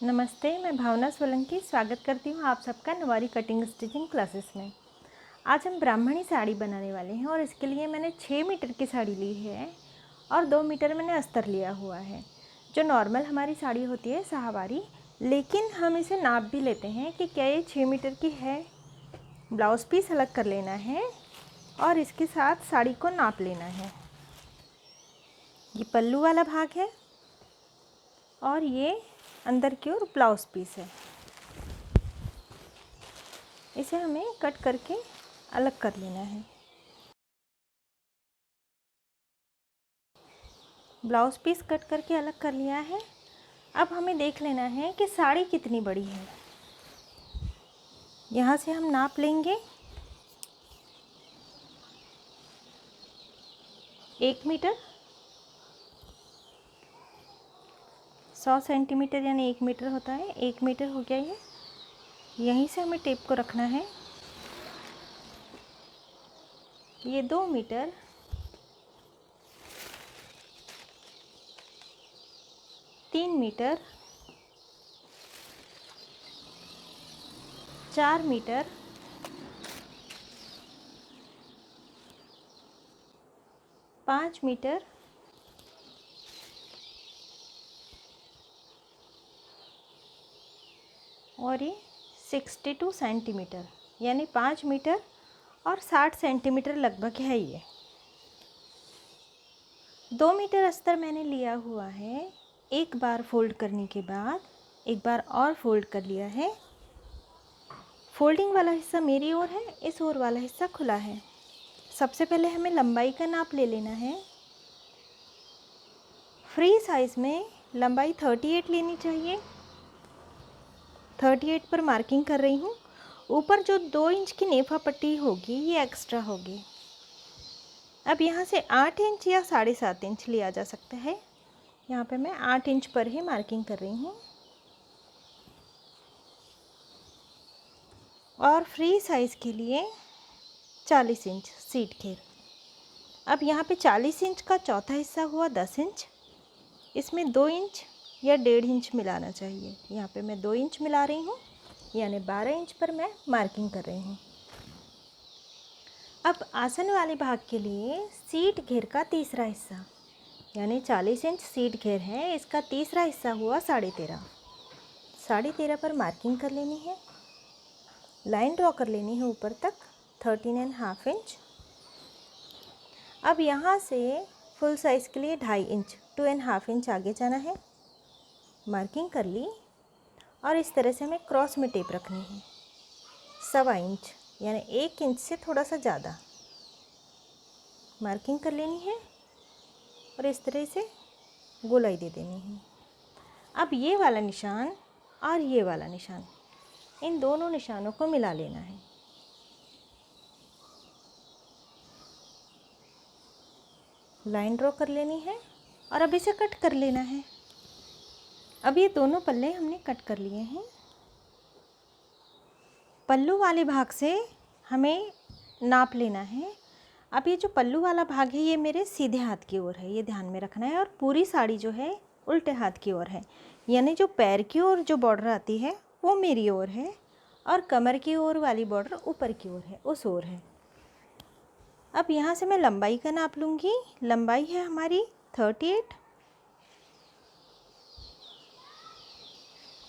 नमस्ते, मैं भावना सोलंकी स्वागत करती हूँ आप सबका नवारी कटिंग स्टिचिंग क्लासेस में। आज हम ब्राह्मणी साड़ी बनाने वाले हैं और इसके लिए मैंने 6 मीटर की साड़ी ली है और 2 मीटर मैंने अस्तर लिया हुआ है। जो नॉर्मल हमारी साड़ी होती है शाहवारी, लेकिन हम इसे नाप भी लेते हैं कि क्या ये 6 मीटर की है। ब्लाउज़ पीस अलग कर लेना है और इसके साथ साड़ी को नाप लेना है। ये पल्लू वाला भाग है और ये अंदर की ओर ब्लाउज़ पीस है। इसे हमें कट करके अलग कर लेना है। ब्लाउज़ पीस कट करके अलग कर लिया है। अब हमें देख लेना है कि साड़ी कितनी बड़ी है। यहाँ से हम नाप लेंगे 1 मीटर, 100 सेंटीमीटर यानी 1 मीटर होता है। 1 मीटर हो गया ये। यहीं से हमें टेप को रखना है। ये 2 मीटर, 3 मीटर, 4 मीटर, 5 मीटर, और ये 62 सेंटीमीटर यानी 5 मीटर और 60 सेंटीमीटर लगभग है। ये 2 मीटर अस्तर मैंने लिया हुआ है। एक बार फोल्ड करने के बाद एक बार और फोल्ड कर लिया है। फोल्डिंग वाला हिस्सा मेरी ओर है, इस ओर वाला हिस्सा खुला है। सबसे पहले हमें लंबाई का नाप ले लेना है। फ्री साइज़ में लंबाई 38 लेनी चाहिए। 38 पर मार्किंग कर रही हूँ। ऊपर जो 2 इंच की नेफा पट्टी होगी ये एक्स्ट्रा होगी। अब यहाँ से 8 इंच या 7.5 इंच लिया जा सकता है। यहाँ पे मैं 8 इंच पर ही मार्किंग कर रही हूँ। और फ्री साइज़ के लिए 40 इंच सीट घेर। अब यहाँ पे 40 इंच का चौथा हिस्सा हुआ 10 इंच। इसमें 2 इंच या 1.5 इंच मिलाना चाहिए। यहाँ पे मैं 2 इंच मिला रही हूँ, यानी 12 इंच पर मैं मार्किंग कर रही हूँ। अब आसन वाले भाग के लिए सीट घेर का तीसरा हिस्सा यानी 40 इंच सीट घेर है, इसका तीसरा हिस्सा हुआ 13.5। 13.5 पर मार्किंग कर लेनी है। लाइन ड्रॉ कर लेनी है ऊपर तक 13.5 इंच। अब यहाँ से फुल साइज़ के लिए 2.5 इंच 2.5 इंच आगे जाना है। मार्किंग कर ली और इस तरह से हमें क्रॉस में टेप रखनी है 1.25 इंच यानी 1 इंच से थोड़ा सा ज़्यादा मार्किंग कर लेनी है और इस तरह से गोलाई दे देनी है। अब ये वाला निशान और ये वाला निशान, इन दोनों निशानों को मिला लेना है। लाइन ड्रॉ कर लेनी है और अब इसे कट कर लेना है। अब ये दोनों पल्ले हमने कट कर लिए हैं। पल्लू वाले भाग से हमें नाप लेना है। अब ये जो पल्लू वाला भाग है ये मेरे सीधे हाथ की ओर है, ये ध्यान में रखना है। और पूरी साड़ी जो है उल्टे हाथ की ओर है, यानी जो पैर की ओर जो बॉर्डर आती है वो मेरी ओर है और कमर की ओर वाली बॉर्डर ऊपर की ओर है, उस ओर है। अब यहाँ से मैं लंबाई का नाप लूँगी। लंबाई है हमारी 38।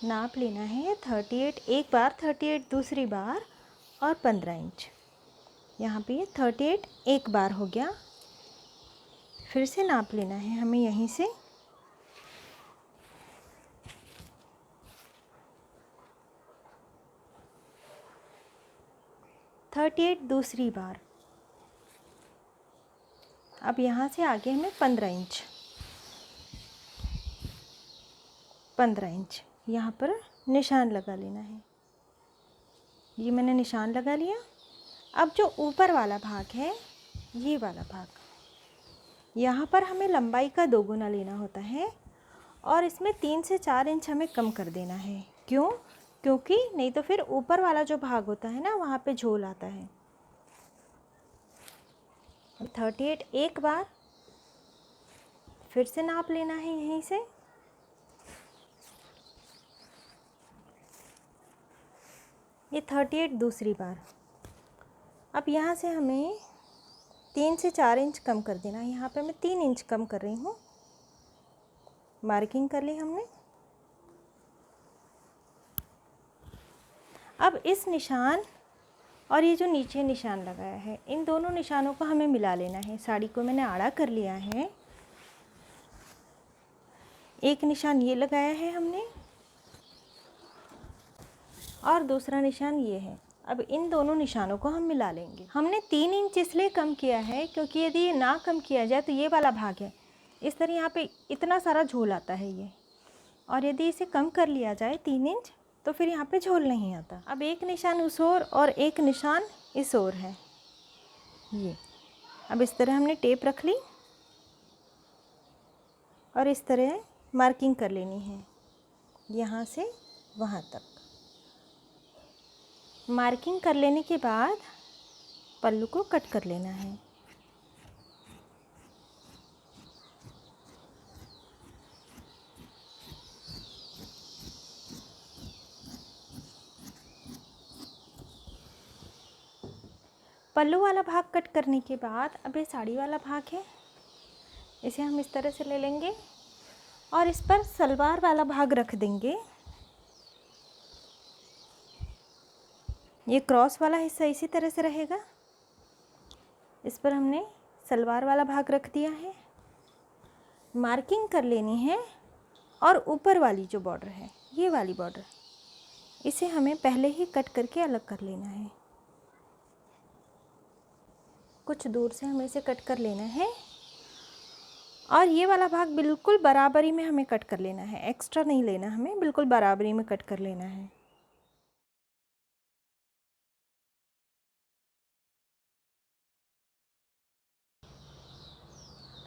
नाप लेना है 38, एक बार 38 दूसरी बार और 15 इंच। यहाँ पे ये 38 एक बार हो गया। फिर से नाप लेना है हमें यहीं से। दूसरी बार। अब यहाँ से आगे हमें 15 इंच 15 इंच यहाँ पर निशान लगा लेना है। ये मैंने निशान लगा लिया। अब जो ऊपर वाला भाग है, ये वाला भाग, यहाँ पर हमें लंबाई का 2 गुना लेना होता है और इसमें 3 से 4 इंच हमें कम कर देना है। क्यों? क्योंकि नहीं तो फिर ऊपर वाला जो भाग होता है ना, वहाँ पे झोल आता है। 38 एक बार, फिर से नाप लेना है यहीं से। ये 38 दूसरी बार। अब यहाँ से हमें 3 से 4 इंच कम कर देना है। यहाँ पे मैं 3 इंच कम कर रही हूँ। मार्किंग कर ली हमने। अब इस निशान और ये जो नीचे निशान लगाया है, इन दोनों निशानों को हमें मिला लेना है। साड़ी को मैंने आड़ा कर लिया है। एक निशान ये लगाया है हमने और दूसरा निशान ये है। अब इन दोनों निशानों को हम मिला लेंगे। हमने 3 इंच इसलिए कम किया है क्योंकि यदि ये ना कम किया जाए तो ये वाला भाग है, इस तरह यहाँ पे इतना सारा झोल आता है ये, और यदि इसे कम कर लिया जाए 3 इंच तो फिर यहाँ पे झोल नहीं आता। अब एक निशान उस ओर और एक निशान इस ओर है ये। अब इस तरह हमने टेप रख ली और इस तरह मार्किंग कर लेनी है यहाँ से वहाँ तक। मार्किंग कर लेने के बाद पल्लू को कट कर लेना है। पल्लू वाला भाग कट करने के बाद अब ये साड़ी वाला भाग है, इसे हम इस तरह से ले लेंगे और इस पर सलवार वाला भाग रख देंगे। ये क्रॉस वाला हिस्सा इसी तरह से रहेगा। इस पर हमने सलवार वाला भाग रख दिया है। मार्किंग कर लेनी है और ऊपर वाली जो बॉर्डर है, ये वाली बॉर्डर, इसे हमें पहले ही कट करके अलग कर लेना है। कुछ दूर से हमें इसे कट कर लेना है और ये वाला भाग बिल्कुल बराबरी में हमें कट कर लेना है। एक्स्ट्रा नहीं लेना, हमें बिल्कुल बराबरी में कट कर लेना है।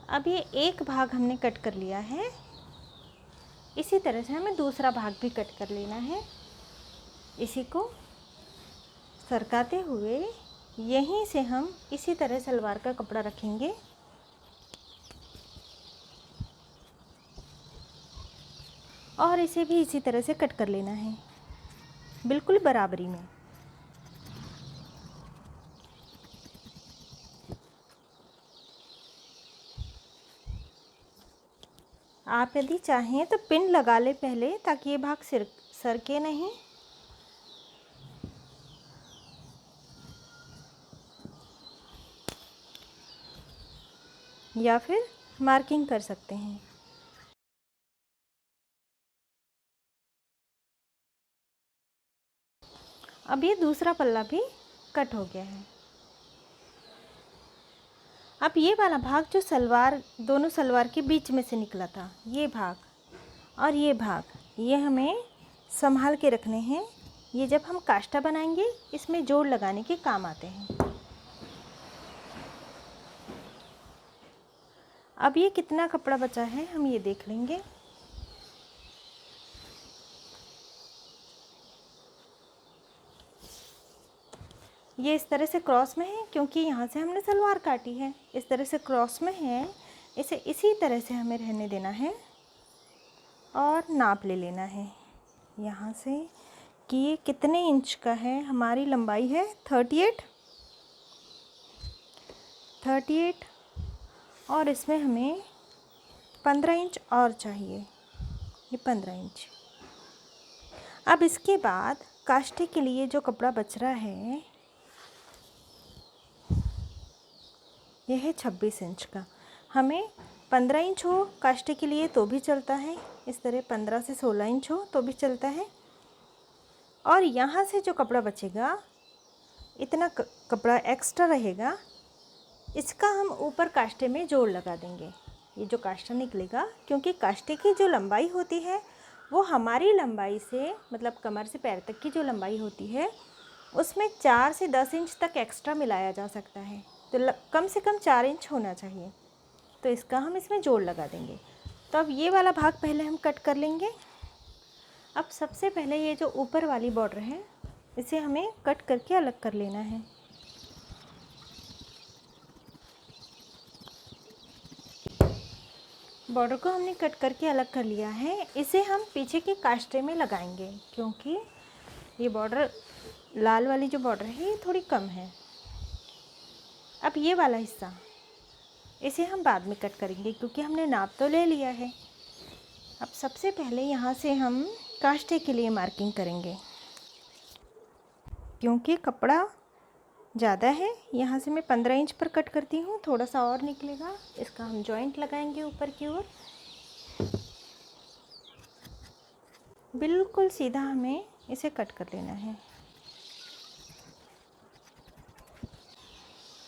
अब ये एक भाग हमने कट कर लिया है, इसी तरह से हमें दूसरा भाग भी कट कर लेना है। इसी को सरकाते हुए यहीं से हम इसी तरह सलवार का कपड़ा रखेंगे और इसे भी इसी तरह से कट कर लेना है, बिल्कुल बराबरी में। आप यदि चाहें तो पिन लगा ले पहले, ताकि ये भाग सरके नहीं। या फिर मार्किंग कर सकते हैं। अब ये दूसरा पल्ला भी कट हो गया है। अब ये वाला भाग जो सलवार, दोनों सलवार के बीच में से निकला था, ये भाग और ये भाग, ये हमें संभाल के रखने हैं। ये जब हम काष्ठा बनाएंगे इसमें जोड़ लगाने के काम आते हैं। अब ये कितना कपड़ा बचा है हम ये देख लेंगे। ये इस तरह से क्रॉस में है क्योंकि यहाँ से हमने सलवार काटी है। इस तरह से क्रॉस में है, इसे इसी तरह से हमें रहने देना है और नाप ले लेना है यहाँ से कि ये कितने इंच का है। हमारी लंबाई है 38 और इसमें हमें 15 इंच और चाहिए, ये 15 इंच। अब इसके बाद काष्ठे के लिए जो कपड़ा बच रहा है यह है 26 इंच का। हमें 15 इंच हो काष्ठे के लिए तो भी चलता है, इस तरह 15 से 16 इंच हो तो भी चलता है। और यहाँ से जो कपड़ा बचेगा, इतना कपड़ा एक्स्ट्रा रहेगा, इसका हम ऊपर काष्ठे में जोड़ लगा देंगे। ये जो काष्ठा निकलेगा, क्योंकि काष्ठे की जो लंबाई होती है वो हमारी लंबाई से, मतलब कमर से पैर तक की जो लंबाई होती है उसमें 4 से 10 इंच तक एक्स्ट्रा मिलाया जा सकता है। तो कम से कम 4 इंच होना चाहिए। तो इसका हम इसमें जोड़ लगा देंगे। तो अब ये वाला भाग पहले हम कट कर लेंगे। अब सबसे पहले ये जो ऊपर वाली बॉर्डर है इसे हमें कट करके अलग कर लेना है। बॉर्डर को हमने कट करके अलग कर लिया है। इसे हम पीछे के काष्ठे में लगाएंगे, क्योंकि ये बॉर्डर लाल वाली जो बॉर्डर है ये थोड़ी कम है। अब ये वाला हिस्सा इसे हम बाद में कट करेंगे क्योंकि हमने नाप तो ले लिया है। अब सबसे पहले यहाँ से हम काष्टे के लिए मार्किंग करेंगे। क्योंकि कपड़ा ज़्यादा है, यहाँ से मैं 15 इंच पर कट करती हूँ, थोड़ा सा और निकलेगा। इसका हम जॉइंट लगाएंगे ऊपर की ओर। बिल्कुल सीधा हमें इसे कट कर लेना है।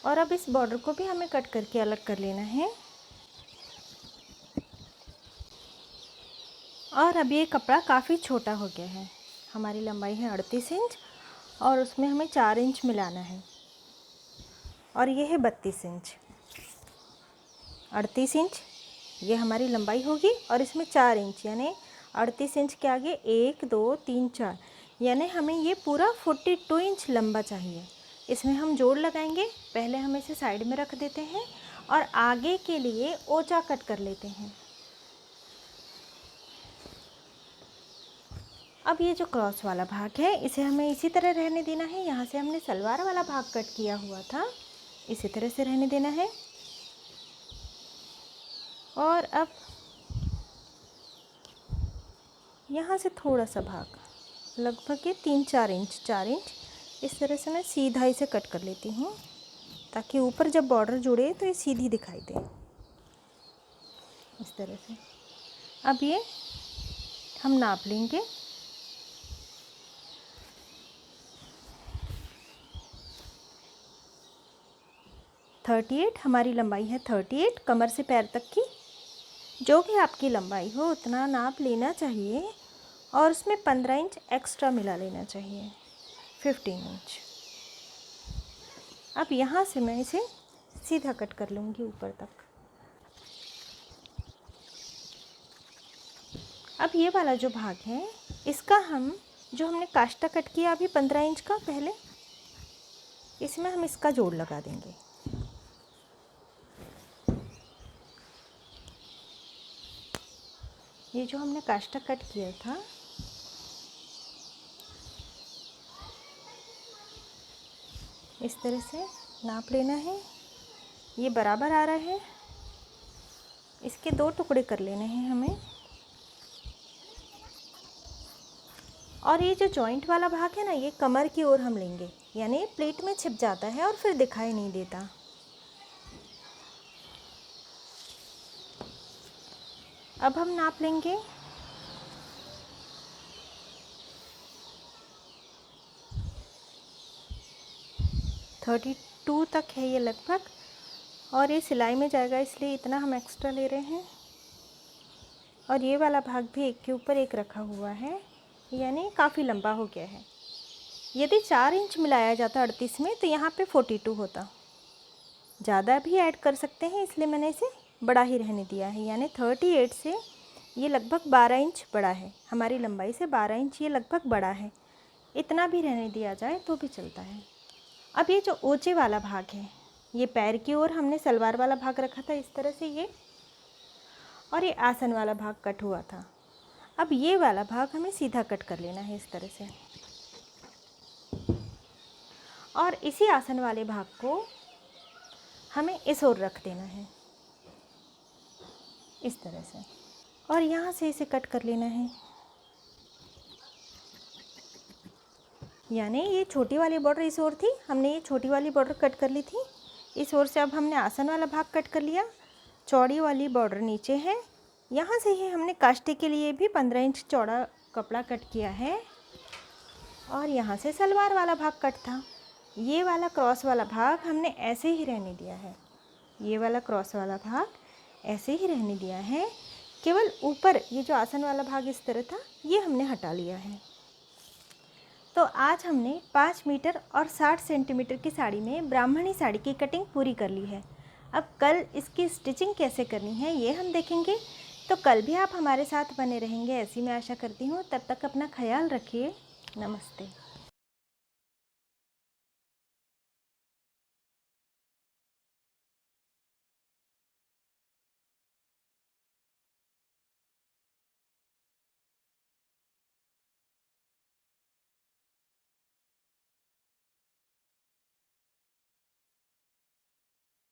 और अब इस बॉर्डर को भी हमें कट करके अलग कर लेना है। और अब ये कपड़ा काफ़ी छोटा हो गया है। हमारी लंबाई है 38 इंच और उसमें हमें 4 इंच मिलाना है। और ये है 32 इंच। 38 इंच ये हमारी लंबाई होगी और इसमें 4 इंच, यानी 38 इंच के आगे 1 2 3 4, यानी हमें ये पूरा 42 इंच लंबा चाहिए। इसमें हम जोड़ लगाएंगे। पहले हम इसे साइड में रख देते हैं और आगे के लिए ओचा कट कर लेते हैं। अब ये जो क्रॉस वाला भाग है इसे हमें इसी तरह रहने देना है। यहाँ से हमने सलवार वाला भाग कट किया हुआ था, इसी तरह से रहने देना है। और अब यहाँ से थोड़ा सा भाग, लगभग ये 4 इंच इस तरह से मैं सीधा इसे कट कर लेती हूँ ताकि ऊपर जब बॉर्डर जुड़े तो ये सीधी दिखाई दे, इस तरह से। अब ये हम नाप लेंगे। हमारी लंबाई है 38, कमर से पैर तक की। जो भी आपकी लंबाई हो उतना नाप लेना चाहिए और उसमें 15 इंच एक्स्ट्रा मिला लेना चाहिए, 15 इंच। अब यहाँ से मैं इसे सीधा कट कर लूँगी ऊपर तक। अब ये वाला जो भाग है इसका हम जो हमने काष्टा कट किया अभी 15 इंच का पहले, इसमें हम इसका जोड़ लगा देंगे। ये जो हमने काष्टा कट किया था इस तरह से नाप लेना है। ये बराबर आ रहा है, इसके 2 टुकड़े कर लेने हैं हमें। और ये जो जॉइंट वाला भाग है ना, ये कमर की ओर हम लेंगे, यानी प्लेट में छिप जाता है और फिर दिखाई नहीं देता। अब हम नाप लेंगे। थर्टी 32 तक है ये लगभग, और ये सिलाई में जाएगा इसलिए इतना हम एक्स्ट्रा ले रहे हैं। और ये वाला भाग भी एक के ऊपर एक रखा हुआ है, यानी काफ़ी लंबा हो गया है। यदि 4 इंच मिलाया जाता 38 में तो यहाँ पे 42 होता। ज़्यादा भी ऐड कर सकते हैं, इसलिए मैंने इसे बड़ा ही रहने दिया है। यानी 38 से ये लगभग 12 इंच बड़ा है, हमारी लंबाई से 12 इंच ये लगभग बड़ा है। इतना भी रहने दिया जाए तो भी चलता है। अब ये जो ऊंचे वाला भाग है, ये पैर की ओर हमने सलवार वाला भाग रखा था इस तरह से ये, और ये आसन वाला भाग कट हुआ था। अब ये वाला भाग हमें सीधा कट कर लेना है इस तरह से, और इसी आसन वाले भाग को हमें इस ओर रख देना है इस तरह से, और यहाँ से इसे कट कर लेना है। यानी ये छोटी वाली बॉर्डर इस ओर थी, हमने ये छोटी वाली बॉर्डर कट कर ली थी इस ओर से। अब हमने आसन वाला भाग कट कर लिया, चौड़ी वाली बॉर्डर नीचे है। यहाँ से ही हमने काष्टे के लिए भी 15 इंच चौड़ा कपड़ा कट किया है, और यहाँ से सलवार वाला भाग कट था। ये वाला क्रॉस वाला भाग हमने ऐसे ही रहने दिया है, ये वाला क्रॉस वाला भाग ऐसे ही रहने दिया है। केवल ऊपर ये जो आसन वाला भाग इस तरह था ये हमने हटा लिया है। तो आज हमने 5 मीटर और 60 सेंटीमीटर की साड़ी में ब्राह्मणी साड़ी की कटिंग पूरी कर ली है। अब कल इसकी स्टिचिंग कैसे करनी है ये हम देखेंगे। तो कल भी आप हमारे साथ बने रहेंगे ऐसी मैं आशा करती हूँ। तब तक अपना ख्याल रखिए। नमस्ते।